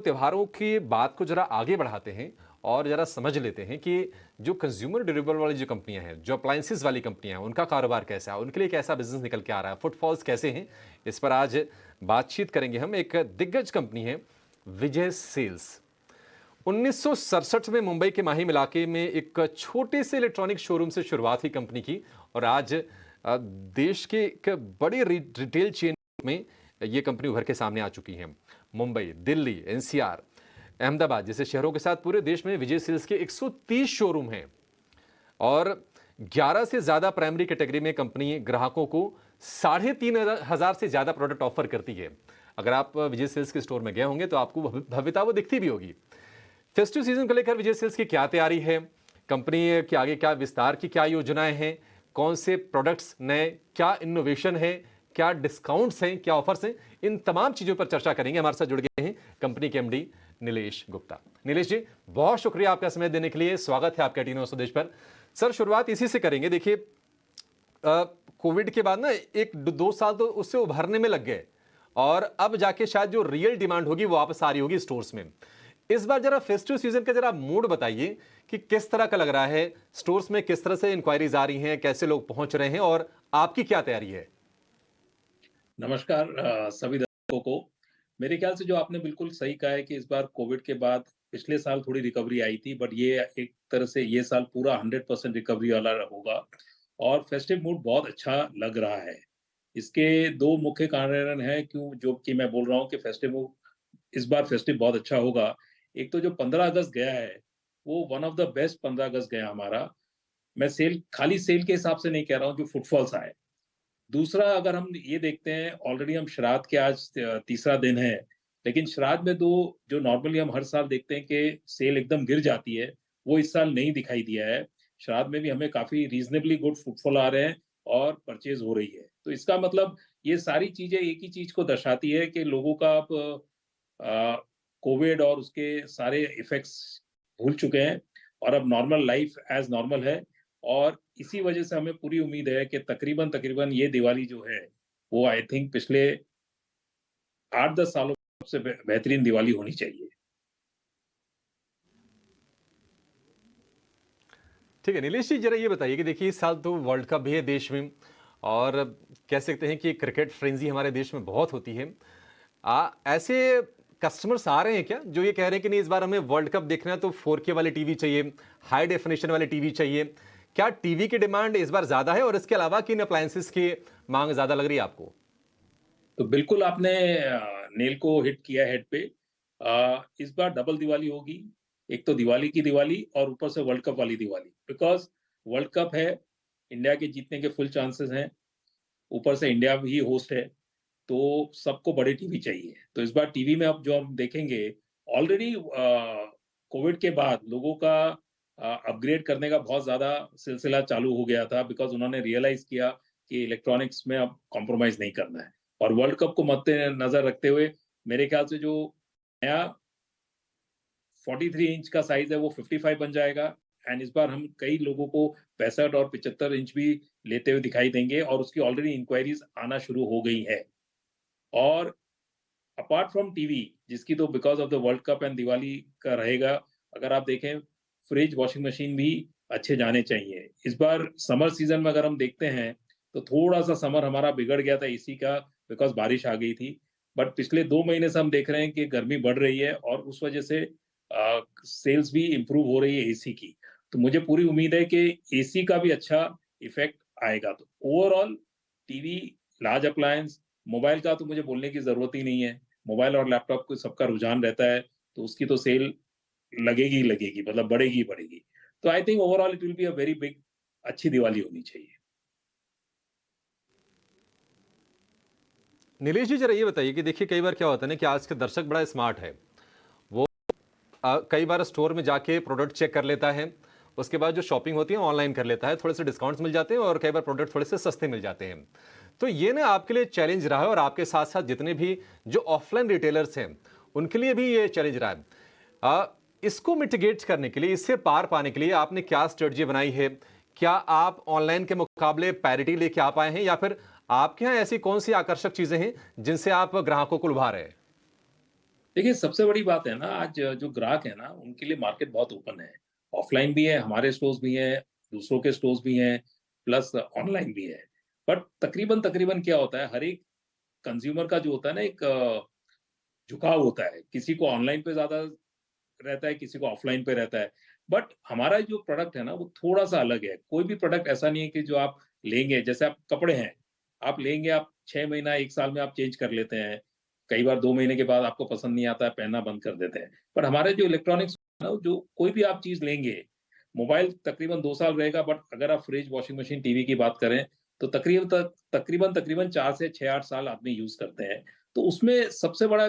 त्योहारों की बात को जरा आगे बढ़ाते हैं और जरा समझ लेते हैं कि जो कंज्यूमर ड्यूरेबल वाली जो कंपनियां हैं, जो अप्लायंसेस वाली कंपनियां हैं, उनका कारोबार कैसा है, उनके लिए कैसा बिजनेस निकल के आ रहा है, फुटफॉल्स कैसे हैं। इस पर आज बातचीत करेंगे हम। एक दिग्गज कंपनी है विजय सेल्स। 1967 में मुंबई के माहिम इलाके में एक छोटे से इलेक्ट्रॉनिक शोरूम से शुरुआत हुई कंपनी की, और आज देश के एक बड़ी रिटेल चेन में ये कंपनी उभर के सामने आ चुकी है। मुंबई, दिल्ली, एनसीआर, अहमदाबाद जैसे शहरों के साथ पूरे देश में विजय सेल्स के 130 शोरूम हैं और 11 से ज्यादा प्राइमरी कैटेगरी में कंपनी ग्राहकों को 3,500 से ज्यादा प्रोडक्ट ऑफर करती है। अगर आप विजय सेल्स के स्टोर में गए होंगे तो आपको भव्यता वो दिखती भी होगी। फेस्टिव सीजन को लेकर विजय सेल्स की क्या तैयारी है, कंपनी के आगे क्या विस्तार की क्या योजनाएं हैं, कौन से प्रोडक्ट्स नए, क्या इनोवेशन है, क्या डिस्काउंट्स हैं, क्या ऑफर्स हैं, इन तमाम चीजों पर चर्चा करेंगे। हमारे साथ जुड़ गए हैं कंपनी के एमडी नीलेश गुप्ता। नीलेश जी, बहुत शुक्रिया आपका समय देने के लिए। स्वागत है आपका टीनो स्वदेश पर। सर, शुरुआत इसी से करेंगे। देखिए, कोविड के बाद ना 1-2 साल तो उससे उभरने में लग गए और अब जाके शायद जो रियल डिमांड होगी वो वापस आ रही होगी स्टोर्स में। इस बार जरा फेस्टिव सीजन का जरा मूड बताइए कि किस तरह का लग रहा है, स्टोर्स में किस तरह से इंक्वायरीज आ रही हैं, कैसे लोग पहुंच रहे हैं और आपकी क्या तैयारी है। नमस्कार सभी दर्शकों को। मेरे ख्याल से जो आपने बिल्कुल सही कहा है कि इस बार कोविड के बाद पिछले साल थोड़ी रिकवरी आई थी, बट ये एक तरह से ये साल पूरा 100% रिकवरी वाला होगा और फेस्टिव मूड बहुत अच्छा लग रहा है। इसके दो मुख्य कारण हैं क्यों जो कि मैं बोल रहा हूँ कि फेस्टिव इस बार फेस्टिव बहुत अच्छा होगा। एक तो जो 15 अगस्त गया है, वो वन ऑफ द बेस्ट 15 अगस्त गया हमारा। मैं खाली सेल के हिसाब से नहीं कह रहा हूँ, जो फुटफॉल्स आए। दूसरा, अगर हम ये देखते हैं, ऑलरेडी हम श्राद्ध के आज तीसरा दिन है, लेकिन श्राद्ध में जो नॉर्मली हम हर साल देखते हैं कि सेल एकदम गिर जाती है, वो इस साल नहीं दिखाई दिया है। श्राद्ध में भी हमें काफ़ी रीज़नेबली गुड फुटफॉल आ रहे हैं और परचेज़ हो रही है। तो इसका मतलब ये सारी चीज़ें एक ही चीज़ को दर्शाती है कि लोगों का अब कोविड और उसके सारे इफ़ेक्ट्स भूल चुके हैं और अब नॉर्मल लाइफ़ एज़ नॉर्मल है। और इसी वजह से हमें पूरी उम्मीद है कि तकरीबन ये दिवाली जो है, वो आई थिंक पिछले 8-10 सालों में सबसे बेहतरीन दिवाली होनी चाहिए। ठीक है नीलेश जी, जरा ये बताइए कि देखिए, इस साल तो वर्ल्ड कप भी है देश में और कह सकते हैं कि क्रिकेट फ्रेंजी हमारे देश में बहुत होती है। ऐसे कस्टमर्स आ रहे हैं क्या जो ये कह रहे हैं कि नहीं, इस बार हमें वर्ल्ड कप देखना है तो 4K वाली टीवी चाहिए, हाई डेफिनेशन वाली टीवी चाहिए। क्या टीवी की डिमांड इस बार ज्यादा है और इसके अलावा किन अप्लायंसेस की मांग ज्यादा लग रही है आपको। तो बिल्कुल आपने नेल को हिट किया हेड पे। इस बार डबल दिवाली होगी। एक तो दिवाली की दिवाली और ऊपर से वर्ल्ड कप वाली दिवाली। बिकॉज़ वर्ल्ड कप है, इंडिया के जीतने के फुल चांसेस हैं। ऊपर से इंडिया भी होस्ट है। तो सबको बड़ी टीवी चाहिए। तो इस बार टीवी में अब जो हम देखेंगे, ऑलरेडी कोविड के बाद लोगों का अपग्रेड करने का बहुत ज़्यादा सिलसिला चालू हो गया था, बिकॉज़ उन्होंने रियलाइज़ किया कि इलेक्ट्रॉनिक्स में अब कॉम्प्रोमाइज़ नहीं करना है। और वर्ल्ड कप को मद्देनज़र रखते हुए मेरे ख्याल से जो नया 43 इंच का साइज़ है वो 55 बन जाएगा। एंड इस बार हम कई लोगों को 65 और 75 इंच भी लेते हुए दिखाई देंगे और उसकी ऑलरेडी इंक्वायरीज़ आना शुरू हो गई हैं। और अपार्ट फ्रॉम टीवी, जिसकी तो because of the world cup and Diwali का रहेगा, अगर आप देखें, फ्रिज, वॉशिंग मशीन भी अच्छे जाने चाहिए। इस बार समर सीज़न में अगर हम देखते हैं, तो थोड़ा-सा समर हमारा बिगड़ गया था एसी का, बिकॉज़ बारिश आ गई थी। बट पिछले 2 महीने से हम देख रहे हैं कि गर्मी बढ़ रही है और उस वजह से सेल्स भी इम्प्रूव हो रही है एसी की। तो मुझे पूरी उम्मीद है कि एसी का भी अच्छा इफ़ेक्ट आएगा। तो overall TV, large appliance, mobile का तो मुझे बोलने की ज़रूरत ही नहीं है। मोबाइल और लैपटॉप को सबका रुझान रहता है, तो उसकी तो सेल लगेगी ही लगेगी, मतलब बढ़ेगी ही बढ़ेगी। तो I think overall it will be a very big अच्छी दिवाली होनी चाहिए। नीलेश जी, जरा ये बताइए कि देखिए, कई बार क्या होता है ना कि आज के दर्शक बड़ा स्मार्ट है। वो कई बार स्टोर में जाके प्रोडक्ट चेक कर लेता है, उसके बाद जो शॉपिंग होती है ऑनलाइन कर लेता है, थोड़े से डिस्काउंट्स मिल जाते हैं और कई बार प्रोडक्ट थोड़े से सस्ते मिल जाते हैं। तो ये ना आपके लिए चैलेंज रहा है और आपके साथ साथ जितने भी जो ऑफलाइन रिटेलर्स हैं उनके लिए भी ये चैलेंज रहा है। इसको मिटिगेट करने के लिए, इससे पार पाने के लिए आपने क्या स्ट्रेटजी बनाई है? क्या आप ऑनलाइन के मुकाबले पैरिटी लेके आ पाए हैं या फिर आपके यहाँ ऐसी कौन सी आकर्षक चीजें हैं जिनसे आप ग्राहकों को लुभा रहे हैं? देखिए, सबसे बड़ी बात है ना, आज जो ग्राहक है ना, उनके लिए मार्केट बहुत ओपन है। ऑफ़लाइन भी है, हमारे स्टोर्स भी हैं, दूसरों के स्टोर्स भी हैं, प्लस ऑनलाइन भी है। बट तकरीबन-तकरीबन क्या होता है, हर एक कंज़्यूमर का जो होता है ना, एक झुकाव होता है। किसी को ऑनलाइन पे ज़्यादा रहता है, किसी को ऑफ़लाइन पे रहता है। बट हमारा जो प्रोडक्ट है ना, वो थोड़ा-सा अलग है। कोई भी प्रोडक्ट ऐसा नहीं है कि जो आप लेंगे, जैसे आप कपड़े हैं, आप लेंगे, आप 6 महीना, 1 साल में आप चेंज कर लेते हैं। कई बार 2 महीने के बाद आपको पसंद नहीं आता है, पहनना बंद कर देते हैं। पर हमारे जो इलेक्ट्रॉनिक्स है ना, जो कोई भी आप चीज़ लेंगे, मोबाइल तकरीबन 2 साल रहेगा, बट अगर आप फ्रिज, वॉशिंग मशीन, टीवी की बात करें, तो तकरीबन 4 से 6-8 साल आदमी यूज़ करते हैं। तो उसमें सबसे बड़ा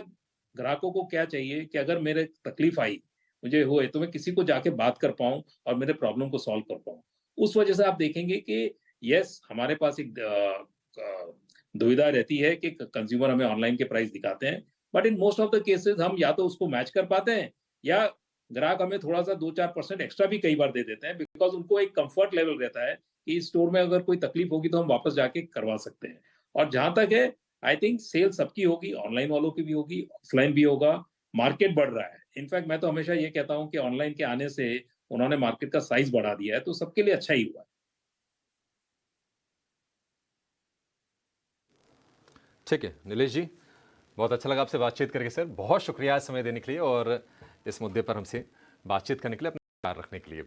ग्राहकों को क्या चाहिए कि अगर मेरे तकलीफ आई, मुझे हुए, तो मैं किसी को जाके बात कर पाऊँ और मेरे प्रॉब्लम को सॉल्व कर पाऊँ। उस वजह से आप देखेंगे कि येस, हमारे पास एक दुविधा रहती है कि कंज्यूमर हमें ऑनलाइन के प्राइस दिखाते हैं, but in most of the cases हम या तो उसको मैच कर पाते हैं, या ग्राहक हमें थोड़ा-सा 2-4% एक्स्ट्रा भी कई बार दे देते हैं, बिकॉज़ उनको एक कम्फर्ट लेवल रहता है कि इस स्टोर में अगर कोई तकलीफ होगी तो हम वापस जाके करवा सकते हैं। और जहाँ तक है, आई थिंक सेल सबकी होगी, ऑनलाइन वालों की भी होगी, ऑफलाइन भी होगा, मार्केट बढ़ रहा है। इनफैक्ट मैं तो हमेशा ये कहता हूँ कि ऑनलाइन के आने से उन्होंने मार्केट का साइज़ बढ़ा दिया है, तो सबके लिए अच्छा ही हुआ है। ठीक है, नीलेश जी, बहुत अच्छा लगा आपसे बातचीत करके सर। बहुत शुक्रिया समय देने के लिए और इस मुद्दे पर हमसे बातचीत करने के लिए, अपना ख्याल रखने के लिए।